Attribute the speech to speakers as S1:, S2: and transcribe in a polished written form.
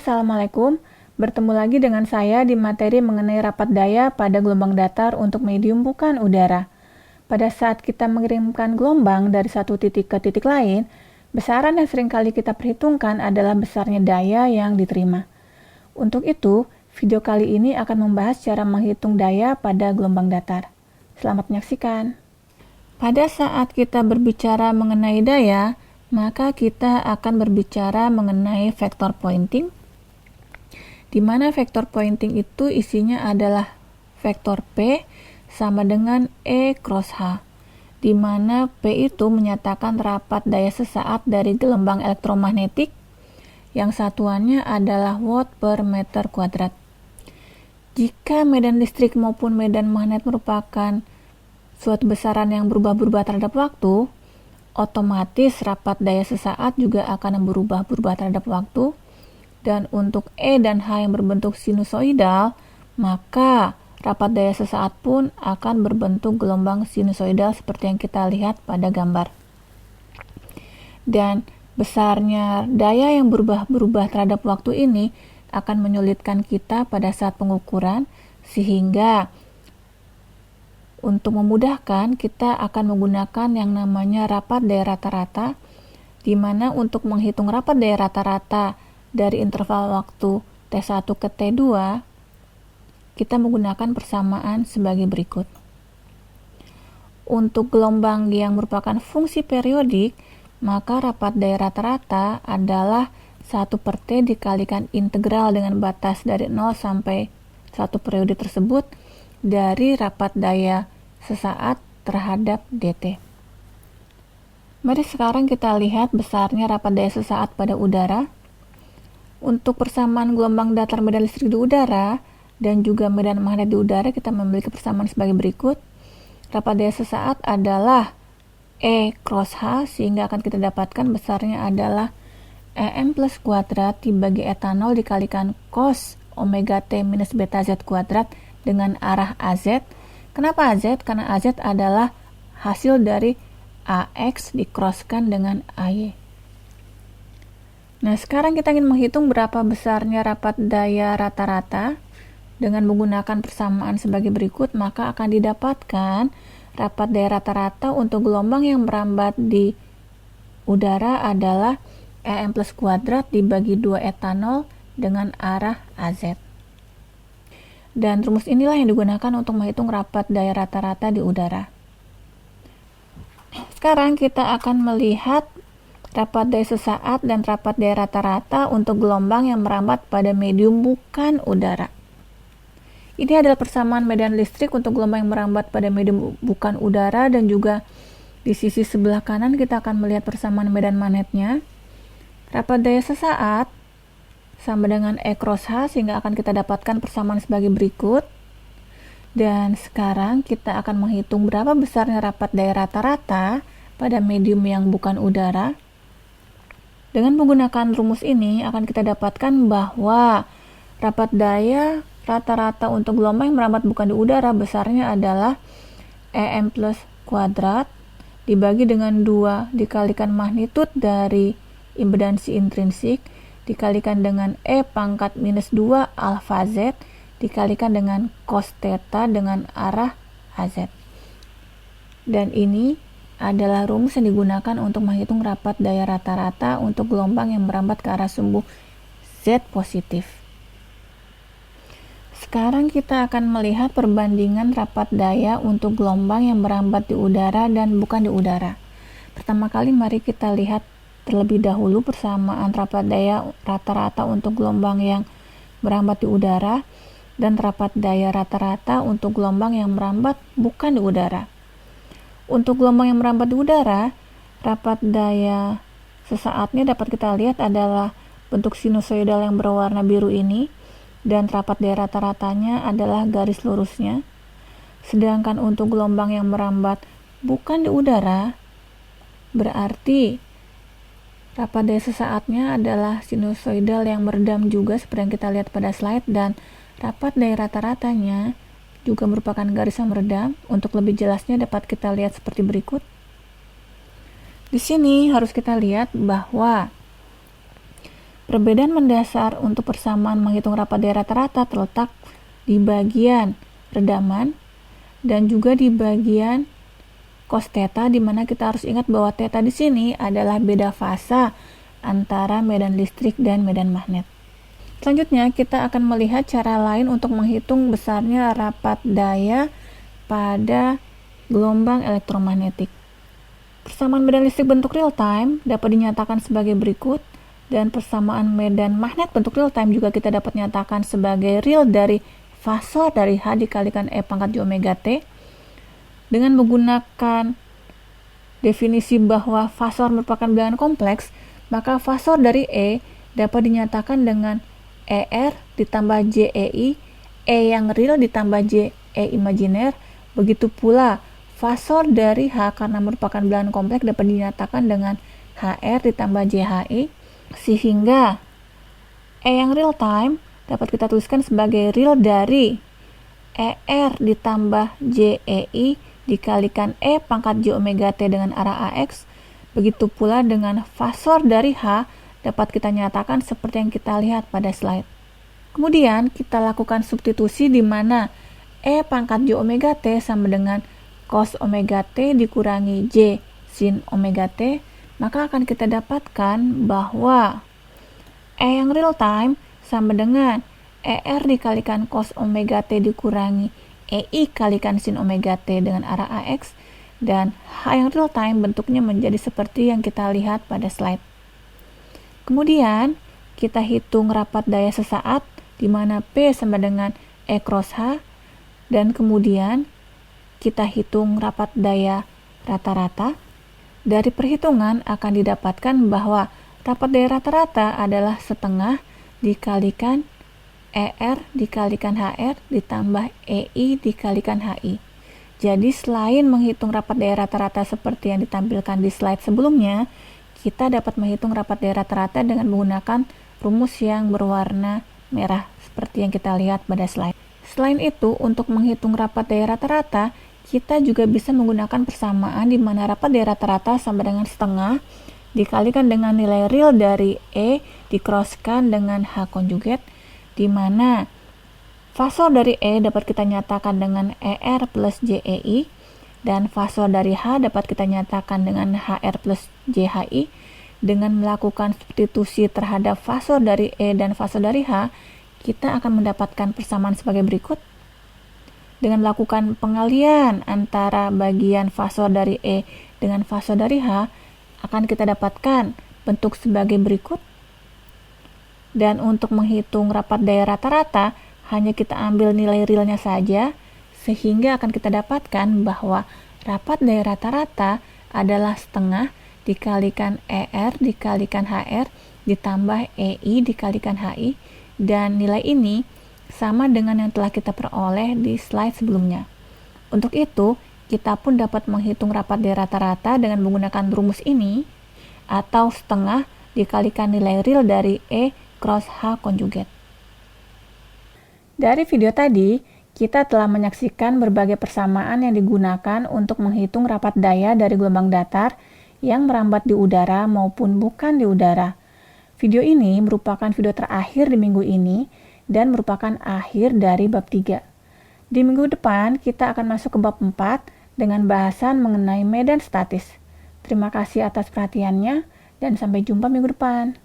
S1: Assalamualaikum. Bertemu lagi dengan saya di materi mengenai rapat daya pada gelombang datar untuk medium bukan udara. Pada saat kita mengirimkan gelombang dari satu titik ke titik lain, besaran yang seringkali kita perhitungkan adalah besarnya daya yang diterima. Untuk itu, video kali ini akan membahas cara menghitung daya pada gelombang datar. Selamat menyaksikan. Pada saat kita berbicara mengenai daya, maka kita akan berbicara mengenai vektor pointing, di mana vektor pointing itu isinya adalah vektor P sama dengan E cross H, di mana P itu menyatakan rapat daya sesaat dari gelombang elektromagnetik yang satuannya adalah watt per meter kuadrat. Jika medan listrik maupun medan magnet merupakan suatu besaran yang berubah-ubah terhadap waktu, otomatis rapat daya sesaat juga akan berubah-ubah terhadap waktu. Dan untuk E dan H yang berbentuk sinusoidal, maka rapat daya sesaat pun akan berbentuk gelombang sinusoidal seperti yang kita lihat pada gambar. Dan besarnya daya yang berubah-ubah terhadap waktu ini akan menyulitkan kita pada saat pengukuran, sehingga untuk memudahkan, kita akan menggunakan yang namanya rapat daya rata-rata, di mana untuk menghitung rapat daya rata-rata dari interval waktu T1 ke T2, kita menggunakan persamaan sebagai berikut. Untuk gelombang yang merupakan fungsi periodik, maka rapat daya rata-rata adalah 1/T dikalikan integral dengan batas dari 0 sampai 1 periode tersebut dari rapat daya sesaat terhadap dt. Mari sekarang kita lihat besarnya rapat daya sesaat pada udara. Untuk persamaan gelombang datar medan listrik di udara dan juga medan magnet di udara, kita memiliki persamaan sebagai berikut. Rapat daya sesaat adalah E cross H, sehingga akan kita dapatkan besarnya adalah EM plus kuadrat dibagi etanol dikalikan cos omega T minus beta Z kuadrat dengan arah AZ. Kenapa AZ? Karena AZ adalah hasil dari AX dikroskan dengan AY. Nah, sekarang kita ingin menghitung berapa besarnya rapat daya rata-rata. Dengan menggunakan persamaan sebagai berikut, maka akan didapatkan rapat daya rata-rata untuk gelombang yang merambat di udara adalah EM plus kuadrat dibagi 2 etanol dengan arah AZ. Dan rumus inilah yang digunakan untuk menghitung rapat daya rata-rata di udara. Sekarang kita akan melihat rapat daya sesaat dan rapat daya rata-rata untuk gelombang yang merambat pada medium bukan udara. Ini adalah persamaan medan listrik untuk gelombang yang merambat pada medium bukan udara, dan juga di sisi sebelah kanan kita akan melihat persamaan medan magnetnya. Rapat daya sesaat sama dengan E cross H, sehingga akan kita dapatkan persamaan sebagai berikut. Dan sekarang kita akan menghitung berapa besarnya rapat daya rata-rata pada medium yang bukan udara. Dengan menggunakan rumus ini akan kita dapatkan bahwa rapat daya rata-rata untuk gelombang yang merambat bukan di udara besarnya adalah EM plus kuadrat dibagi dengan 2 dikalikan magnitud dari impedansi intrinsik dikalikan dengan E pangkat minus 2 alfa Z dikalikan dengan cos theta dengan arah AZ. Dan ini adalah rumus yang digunakan untuk menghitung rapat daya rata-rata untuk gelombang yang merambat ke arah sumbu Z positif. Sekarang kita akan melihat perbandingan rapat daya untuk gelombang yang merambat di udara dan bukan di udara. Pertama kali mari kita lihat terlebih dahulu persamaan rapat daya rata-rata untuk gelombang yang merambat di udara dan rapat daya rata-rata untuk gelombang yang merambat bukan di udara. Untuk gelombang yang merambat di udara, rapat daya sesaatnya dapat kita lihat adalah bentuk sinusoidal yang berwarna biru ini, dan rapat daya rata-ratanya adalah garis lurusnya. Sedangkan untuk gelombang yang merambat bukan di udara, berarti rapat daya sesaatnya adalah sinusoidal yang meredam juga seperti yang kita lihat pada slide, dan rapat daya rata-ratanya juga merupakan garis yang meredam. Untuk lebih jelasnya dapat kita lihat seperti berikut. Di sini harus kita lihat bahwa Perbedaan mendasar untuk persamaan menghitung rapat daya rata-rata terletak di bagian redaman dan juga di bagian cos theta, di mana kita harus ingat bahwa theta di sini adalah beda fasa antara medan listrik dan medan magnet. Selanjutnya, kita akan melihat cara lain untuk menghitung besarnya rapat daya pada gelombang elektromagnetik. Persamaan medan listrik bentuk real time dapat dinyatakan sebagai berikut, dan persamaan medan magnet bentuk real time juga kita dapat nyatakan sebagai real dari fasor dari H dikalikan E pangkat J omega T. Dengan menggunakan definisi bahwa fasor merupakan bilangan kompleks, maka fasor dari E dapat dinyatakan dengan ER ditambah JEI, E yang real ditambah JE imajiner. Begitu pula fasor dari H karena merupakan bilangan kompleks dapat dinyatakan dengan HR ditambah JHI, sehingga E yang real time dapat kita tuliskan sebagai real dari ER ditambah JEI dikalikan E pangkat J omega T dengan arah AX. Begitu pula dengan fasor dari H dapat kita nyatakan seperti yang kita lihat pada slide. Kemudian kita lakukan substitusi di mana E pangkat J omega T sama dengan cos omega T dikurangi J sin omega T, maka akan kita dapatkan bahwa E yang real time sama dengan ER dikalikan cos omega T dikurangi EI kalikan sin omega T dengan arah AX, dan H yang real time bentuknya menjadi seperti yang kita lihat pada slide. Kemudian kita hitung rapat daya sesaat di mana P sama dengan E cross H, dan kemudian kita hitung rapat daya rata-rata. Dari perhitungan akan didapatkan bahwa rapat daya rata-rata adalah setengah dikalikan ER dikalikan HR ditambah EI dikalikan HI. Jadi selain menghitung rapat daya rata-rata seperti yang ditampilkan di slide sebelumnya, kita dapat menghitung rapat daya rata-rata dengan menggunakan rumus yang berwarna merah seperti yang kita lihat pada slide. Selain itu, untuk menghitung rapat daya rata-rata, kita juga bisa menggunakan persamaan di mana rapat daya rata-rata sama dengan setengah dikalikan dengan nilai real dari E dikroskan dengan H konjugat, di mana fasor dari E dapat kita nyatakan dengan ER plus JEI, dan fasor dari H dapat kita nyatakan dengan HR plus JHI. Dengan melakukan substitusi terhadap fasor dari E dan fasor dari H, kita akan mendapatkan persamaan sebagai berikut. Dengan melakukan pengalian antara bagian fasor dari E dengan fasor dari H, akan kita dapatkan bentuk sebagai berikut. Dan untuk menghitung rapat daya rata-rata, hanya kita ambil nilai realnya saja, sehingga akan kita dapatkan bahwa rapat daya rata-rata adalah setengah dikalikan ER dikalikan HR ditambah EI dikalikan HI, dan nilai ini sama dengan yang telah kita peroleh di slide sebelumnya. Untuk itu, kita pun dapat menghitung rapat daya rata-rata dengan menggunakan rumus ini, atau setengah dikalikan nilai real dari E cross H konjugat. Dari video tadi, kita telah menyaksikan berbagai persamaan yang digunakan untuk menghitung rapat daya dari gelombang datar yang merambat di udara maupun bukan di udara. Video ini merupakan video terakhir di minggu ini dan merupakan akhir dari bab 3. Di minggu depan, kita akan masuk ke bab 4 dengan bahasan mengenai medan statis. Terima kasih atas perhatiannya dan sampai jumpa minggu depan.